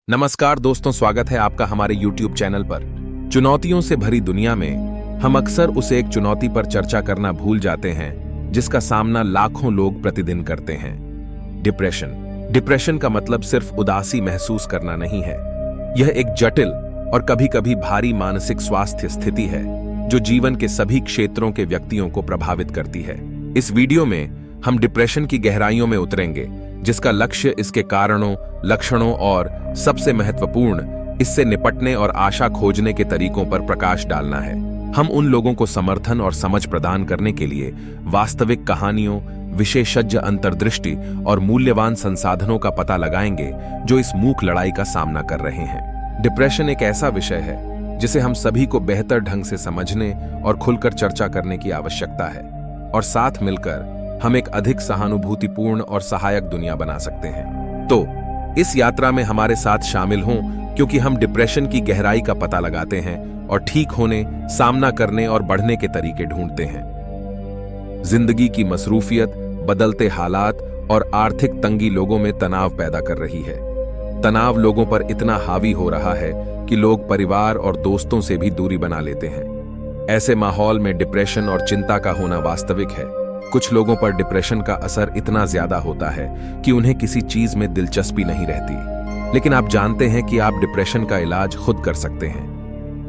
नमस्कार दोस्तों, स्वागत है आपका हमारे YouTube चैनल पर। चुनौतियों से भरी दुनिया में हम अक्सर उस एक चुनौती पर चर्चा करना भूल जाते हैं जिसका सामना लाखों लोग प्रतिदिन करते हैं, डिप्रेशन। डिप्रेशन का मतलब सिर्फ उदासी महसूस करना नहीं है। यह एक जटिल और कभी-कभी भारी मानसिक स्वास्थ्य स्थिति है जो जीवन के सभी क्षेत्रों के व्यक्तियों को प्रभावित करती है। इस वीडियो में हम डिप्रेशन की गहराइयों में उतरेंगे, जिसका लक्ष्य इसके कारणों, लक्षणों और सबसे महत्वपूर्ण, इससे निपटने और आशा खोजने के तरीकों पर प्रकाश डालना है। हम उन लोगों को समर्थन और समझ प्रदान करने के लिए वास्तविक कहानियों, विशेषज्ञ अंतर्दृष्टि और मूल्यवान संसाधनों का पता लगाएंगे जो इस मूक लड़ाई का सामना कर रहे हैं। डिप्रेशन एक ऐसा विषय है जिसे हम सभी को बेहतर ढंग से समझने और खुलकर चर्चा करने की आवश्यकता है, और साथ मिलकर हम एक अधिक सहानुभूतिपूर्ण और सहायक दुनिया बना सकते हैं। तो इस यात्रा में हमारे साथ शामिल हों, क्योंकि हम डिप्रेशन की गहराई का पता लगाते हैं और ठीक होने, सामना करने और बढ़ने के तरीके ढूंढते हैं। जिंदगी की मसरूफियत, बदलते हालात और आर्थिक तंगी लोगों में तनाव पैदा कर रही है। तनाव लोगों पर इतना हावी हो रहा है कि लोग परिवार और दोस्तों से भी दूरी बना लेते हैं। ऐसे माहौल में डिप्रेशन और चिंता का होना वास्तविक है। कुछ लोगों पर डिप्रेशन का असर इतना ज्यादा होता है कि उन्हें किसी चीज में दिलचस्पी नहीं रहती। लेकिन आप जानते हैं कि आप डिप्रेशन का इलाज खुद कर सकते हैं।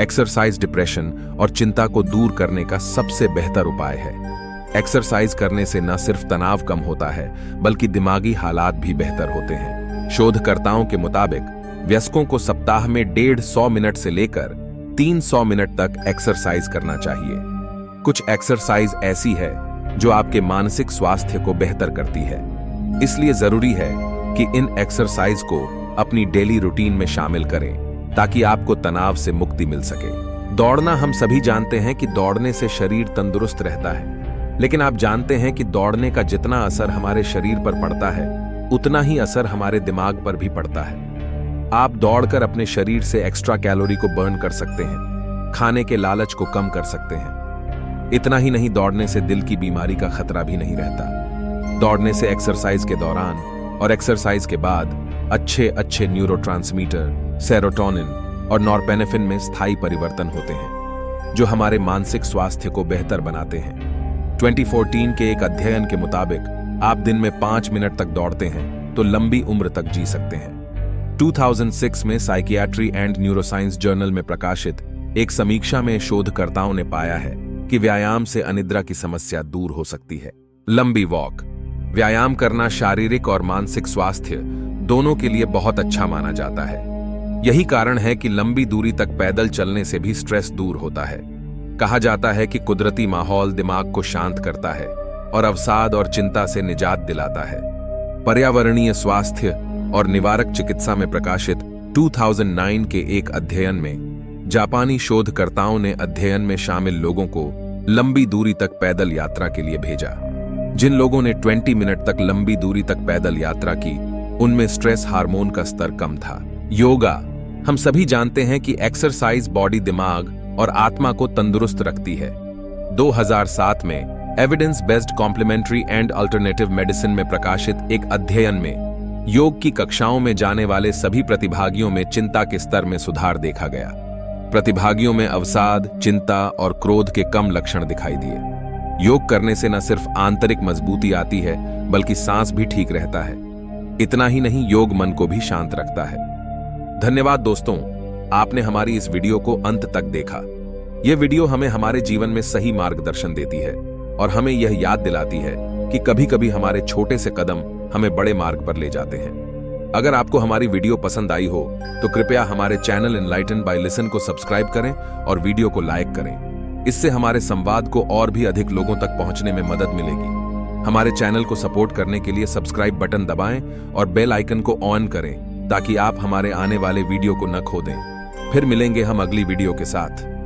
एक्सरसाइज डिप्रेशन और चिंता को दूर करने का सबसे बेहतर उपाय है। एक्सरसाइज करने से न सिर्फ तनाव कम होता है, बल्कि दिमागी हालात भी बेहतर होते हैं। शोधकर्ताओं के मुताबिक वयस्कों को सप्ताह में 150 मिनट से लेकर 300 मिनट तक एक्सरसाइज करना चाहिए। कुछ एक्सरसाइज ऐसी है जो आपके मानसिक स्वास्थ्य को बेहतर करती है, इसलिए जरूरी है कि इन एक्सरसाइज को अपनी डेली रूटीन में शामिल करें ताकि आपको तनाव से मुक्ति मिल सके। दौड़ना, हम सभी जानते हैं कि दौड़ने से शरीर तंदुरुस्त रहता है, लेकिन आप जानते हैं कि दौड़ने का जितना असर हमारे शरीर पर पड़ता है, उतना ही असर हमारे दिमाग पर भी पड़ता है। आप दौड़कर अपने शरीर से एक्स्ट्रा कैलोरी को बर्न कर सकते हैं, खाने के लालच को कम कर सकते हैं। इतना ही नहीं, दौड़ने से दिल की बीमारी का खतरा भी नहीं रहता। दौड़ने से एक्सरसाइज के दौरान और एक्सरसाइज के बाद अच्छे न्यूरोट्रांसमीटर, सेरोटोनिन और नॉरपेनेफ्रिन में स्थायी परिवर्तन होते हैं, जो हमारे मानसिक स्वास्थ्य को बेहतर बनाते हैं। 2014 के एक अध्ययन के मुताबिक आप दिन में 5 मिनट तक दौड़ते हैं तो लंबी उम्र तक जी सकते हैं। 2006 में साइकियाट्री एंड न्यूरोसाइंस जर्नल में प्रकाशित एक समीक्षा में शोधकर्ताओं ने पाया है कि व्यायाम से अनिद्रा की समस्या दूर हो सकती है। लंबी वॉक। व्यायाम करना शारीरिक और मानसिक स्वास्थ्य दोनों के लिए बहुत अच्छा माना जाता है। यही कारण है कि लंबी दूरी तक पैदल चलने से भी स्ट्रेस दूर होता है। कहा जाता है कि कुदरती माहौल दिमाग को शांत करता है और अवसाद और चिंता से निजात दिलाता है। पर्यावरणीय स्वास्थ्य और निवारक चिकित्सा में प्रकाशित 2009 के एक अध्ययन में जापानी शोधकर्ताओं ने अध्ययन में शामिल लोगों को लंबी दूरी तक पैदल यात्रा के लिए भेजा। जिन लोगों ने 20 मिनट तक लंबी दूरी तक पैदल यात्रा की, उनमें स्ट्रेस हार्मोन का स्तर कम था। योगा। हम सभी जानते हैं कि एक्सरसाइज बॉडी, दिमाग और आत्मा को तंदुरुस्त रखती है। 2007 में evidence based complementary and alternative medicine में प्रकाशित एक अध्ययन में योग की कक्षाओं में जाने वाले सभी प्रतिभागियों में चिंता के स्तर में सुधार देखा गया। प्रतिभागियों में अवसाद, चिंता और क्रोध के कम लक्षण दिखाई दिए। योग करने से न सिर्फ आंतरिक मजबूती आती है, बल्कि सांस भी ठीक रहता है। इतना ही नहीं, योग मन को भी शांत रखता है। धन्यवाद दोस्तों, आपने हमारी इस वीडियो को अंत तक देखा। यह वीडियो हमें हमारे जीवन में सही मार्गदर्शन देती है और हमें यह याद दिलाती है कि कभी-कभी हमारे छोटे से कदम हमें बड़े मार्ग पर ले जाते हैं। अगर आपको हमारी वीडियो पसंद आई हो तो कृपया हमारे चैनल एनलाइटन बाय लिसन को सब्सक्राइब करें और वीडियो को लाइक करें। इससे हमारे संवाद को और भी अधिक लोगों तक पहुंचने में मदद मिलेगी। हमारे चैनल को सपोर्ट करने के लिए सब्सक्राइब बटन दबाएं और बेल आइकन को ऑन करें ताकि आप हमारे आने वाले वीडियो को न खो दें। फिर मिलेंगे हम अगली वीडियो के साथ।